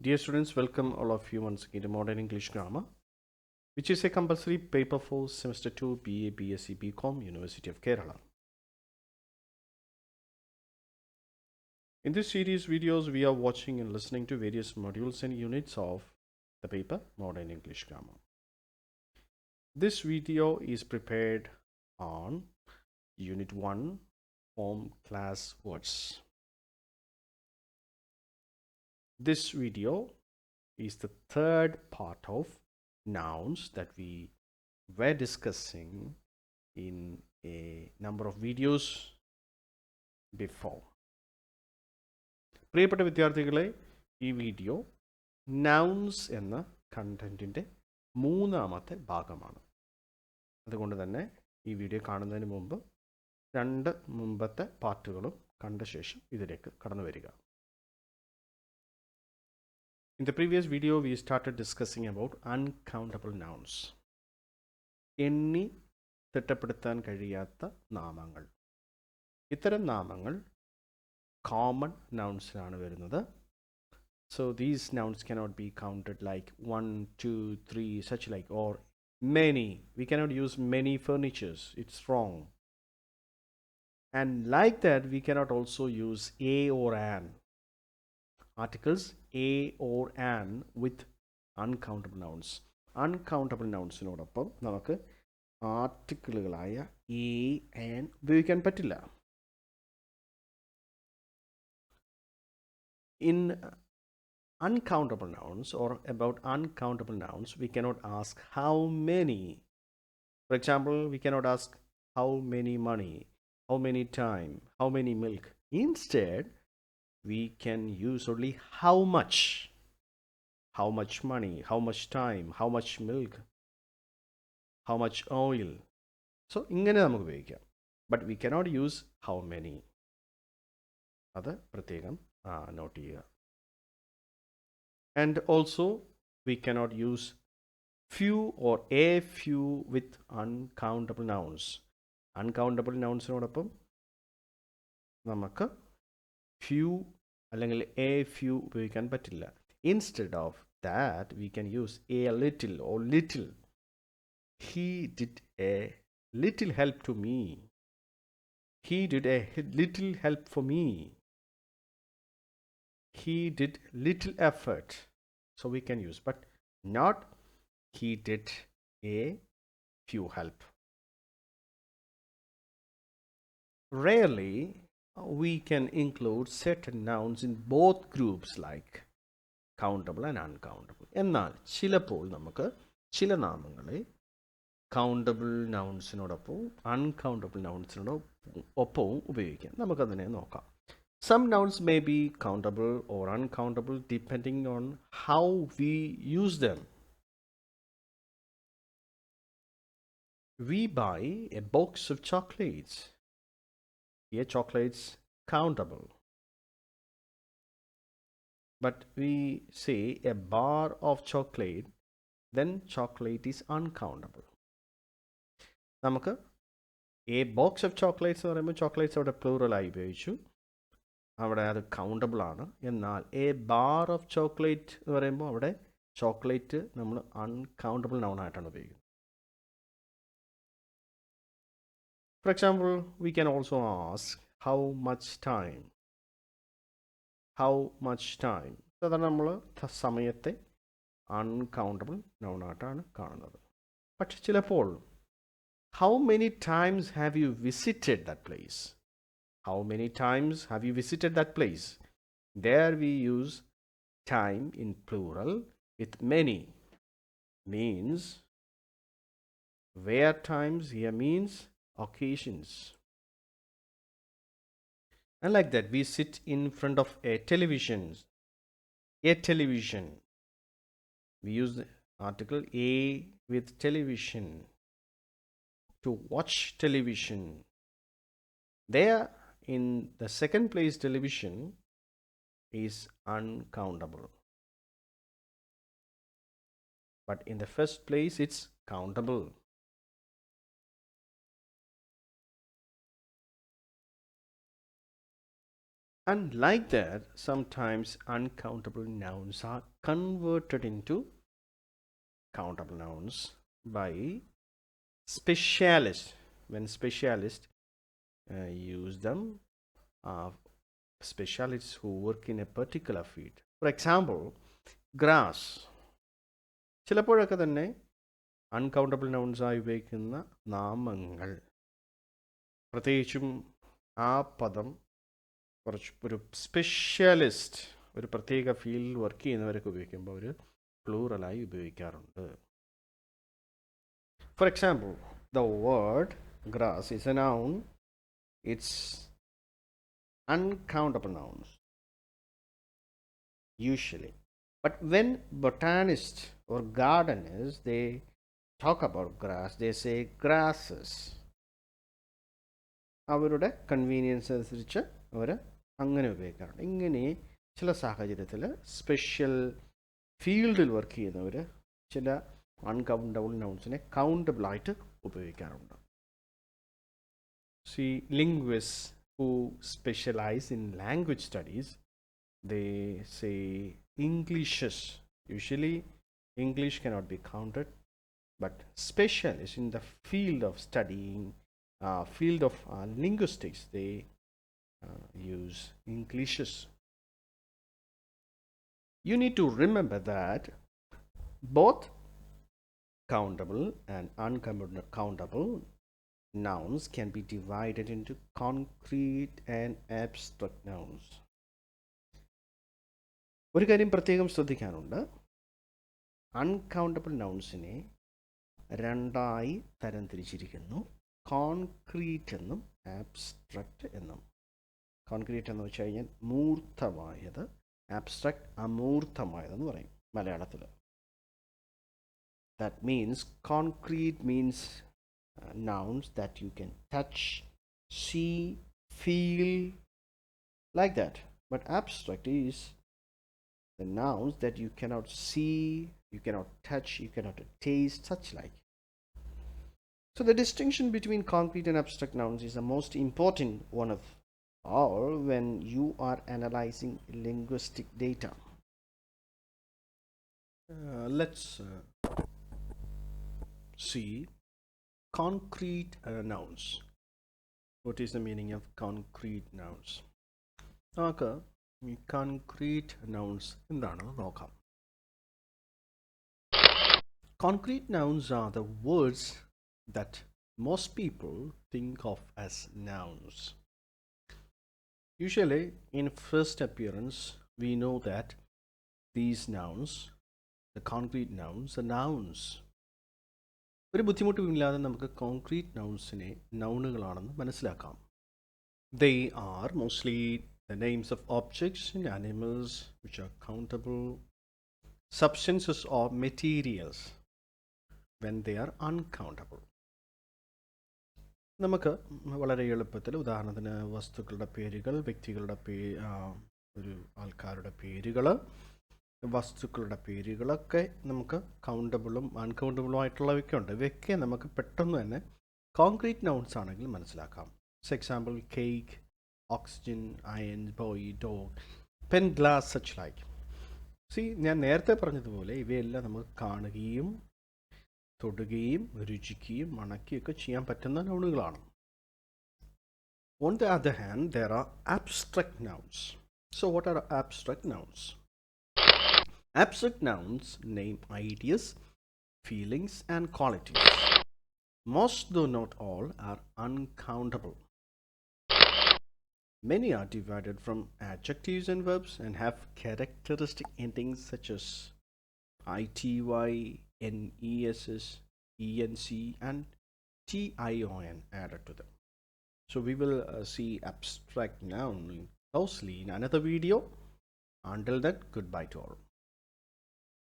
Dear students, welcome all of you once again to Modern English Grammar, which is a compulsory paper for Semester 2 BA, BSc, BCom, University of Kerala. In this series videos, we are watching and listening to various modules and units of the paper Modern English Grammar. This video is prepared on Unit 1, Form Class Words. This video is the third part of nouns that we were discussing in a number of videos before. പ്രിയപ്പെട്ട വിദ്യാർത്ഥികളെ, ഈ video nouns എന്ന കണ്ടന്റിൻ്റെ മൂന്നാമത്തെ ഭാഗമാണ്. അതുകൊണ്ട് തന്നെ ഈ video കാണുന്നതിന് മുമ്പ് രണ്ട് മുമ്പത്തെ പാർട്ടുകളും കണ്ട ശേഷം ഇതിലേക്ക് കടന്നു വരിക. In the previous video, we started discussing about uncountable nouns. എണ്ണി തിട്ടപ്പെടുത്താൻ കഴിയാത്ത നാമങ്ങൾ. ഇത്തരം നാമങ്ങൾ common nounsലാണ് വരുന്നത്. So these nouns cannot be counted like 1, 2, 3, such like, or many. We cannot use many furnitures. It's wrong. And like that, we cannot also use a or an. Articles a or an with uncountable nouns. Uncountable nounsനോടൊപ്പം നമുക്ക് ആർട്ടിക്കിളുകളായ a and ഉപയോഗിക്കാൻ പറ്റില്ല. In uncountable nouns or about uncountable nouns, we cannot ask how many. For example, we cannot ask how many money, how many time, how many milk. Instead, we can use only how much money, how much time, how much milk, how much oil. So ഇങ്ങനെ നമുക്ക് ഉപയോഗിക്കാം. But we cannot use how many. അത് പ്രത്യേകം not ചെയ്യുക. And also we cannot use few or a few with uncountable nouns. Uncountable nounsനോടൊപ്പം നമുക്ക് few അല്ലെങ്കിൽ a few ഉപയോഗിക്കാൻ പറ്റില്ല. Instead of that, we can use a little or little. He did a little help to me. He did a little help for me. He did little effort. So we can use, but not he did a few help. Rarely we can include certain nouns in both groups like countable and uncountable. എന്നാൽ ചിലപ്പോൾ നമുക്ക് ചില നാമങ്ങളെ countable നൗൺസിനോടൊപ്പവും uncountable നൗൺസിനോടൊപ്പവും ഉപയോഗിക്കാം. നമുക്കതിനെ നോക്കാം. Some nouns may be countable or uncountable depending on how we use them. We buy a box of chocolates. Here, chocolates countable. But we say a bar of chocolate, then chocolate is uncountable. നമുക്ക് a box of chocolates എന്ന് പറയുമ്പോൾ chocolates അവിടെ പ്ലൂറലായി ഉപയോഗിച്ചു, അവിടെ അത് countable ആണ്. എന്നാൽ A bar of chocolate എന്ന് പറയുമ്പോൾ അവിടെ ചോക്ലേറ്റ് നമ്മൾ അൺകൗണ്ടബിൾ നൗൺ ആയിട്ടാണ് ഉപയോഗിക്കുന്നത്. For example, we can also ask how much time. സാധാരണ നമ്മൾ സമയത്തെ അൺകൗണ്ടബിൾ നൗൺ ആയിട്ടാണ് കാണുന്നത്. പക്ഷെ ചിലപ്പോൾ how many times have you visited that place. How many times have you visited that place? There we use time in plural with many. Means where times here means occasions. And like that, we sit in front of a television. We use the article a with television. To watch television. There, in the second place, television is uncountable. But in the first place, it's countable. And like that, sometimes uncountable nouns are converted into countable nouns by specialists. When specialists use them, specialists who work in a particular field. For example, grass. ചിലപ്പോഴൊക്കെ തന്നെ uncountable നൗൺസായി ഉപയോഗിക്കുന്ന നാമങ്ങൾ, പ്രത്യേകിച്ചും ആ പദം കുറച്ച് ഒരു specialist, ഒരു പ്രത്യേക ഫീൽഡിൽ വർക്ക് ചെയ്യുന്നവരൊക്കെ ഉപയോഗിക്കുമ്പോൾ അവർ പ്ലൂറലായി ഉപയോഗിക്കാറുണ്ട്. For example, the word grass is A noun. It's uncountable nouns usually, but when botanists or gardeners they talk about grass, they say grasses. അവരുടെ കൺവീനിയൻസ് അനുസരിച്ച് അവർ അങ്ങനെ ഉപയോഗിക്കാറുണ്ട്. ഇങ്ങനെ ചില സാഹചര്യത്തിൽ സ്പെഷ്യൽ ഫീൽഡിൽ വർക്ക് ചെയ്യുന്നവർ ചില അൺകൗണ്ടബിൾ നൗൺസിനെ കൗണ്ടബിളായിട്ട് ഉപയോഗിക്കാറുണ്ട്. See, linguists who specialize in language studies, they say Englishes. Usually English cannot be counted, but specialists in the field of studying, field of linguistics, they use Englishes. You need to remember that both countable and uncountable nouns can be divided into concrete and abstract nouns. ഒരു കാര്യം പ്രത്യേകം ശ്രദ്ധിക്കാനുണ്ട്. Uncountable നൗൺസിനെ രണ്ടായി തരംതിരിച്ചിരിക്കുന്നു, concrete എന്നും ആബ്സ്ട്രക്റ്റ് എന്നും. Concrete എന്ന് വെച്ച് കഴിഞ്ഞാൽ മൂർത്തമായത്, ആബ്സ്ട്രക്റ്റ് അമൂർത്തമായതെന്ന് പറയും മലയാളത്തിൽ. That means concrete means nouns that you can touch, see, feel, like that. But abstract is the nouns that you cannot see, you cannot touch, you cannot taste, such like. So the distinction between concrete and abstract nouns is the most important one of all when you are analyzing linguistic data. Let's see concrete nouns. What is the meaning of concrete nouns? നമുക്ക് ഈ concrete nouns എന്താണെന്ന് നോക്കാം. Concrete nouns are the words that most people think of as nouns. Usually in first appearance we know that these nouns, the concrete nouns, are nouns. ഒരു ബുദ്ധിമുട്ടുമില്ലാതെ നമുക്ക് concrete നൗൺസിനെ നൗണുകളാണെന്ന് മനസ്സിലാക്കാം. They are mostly the names of objects and animals which are countable, substances or materials when they are uncountable. നമുക്ക് വളരെ എളുപ്പത്തിൽ ഉദാഹരണത്തിന് വസ്തുക്കളുടെ പേരുകൾ, വ്യക്തികളുടെ ഒരു ആൾക്കാരുടെ പേരുകൾ, വസ്തുക്കളുടെ പേരുകളൊക്കെ നമുക്ക് കൗണ്ടബിളും അൺകൗണ്ടബിളും ആയിട്ടുള്ളവയൊക്കെ ഉണ്ട്. ഇവയൊക്കെ നമുക്ക് പെട്ടെന്ന് തന്നെ കോൺക്രീറ്റ് നൗൺസ് ആണെങ്കിൽ മനസ്സിലാക്കാം. For example, cake, oxygen, iron, boy, dog, pen, glass, such like. ഞാൻ നേരത്തെ പറഞ്ഞതുപോലെ ഇവയെല്ലാം നമുക്ക് കാണുകയും തൊടുകയും രുചിക്കുകയും മണക്കുകയൊക്കെ ചെയ്യാൻ പറ്റുന്ന നൗണുകളാണ്. On the other hand, there are abstract nouns. So what are abstract nouns? Abstract nouns name ideas, feelings, and qualities. Most, though not all, are uncountable. Many are divided from adjectives and verbs and have characteristic endings such as ity, ness, enc, and tion added to them. So we will see abstract noun closely in another video. Until then, goodbye to all.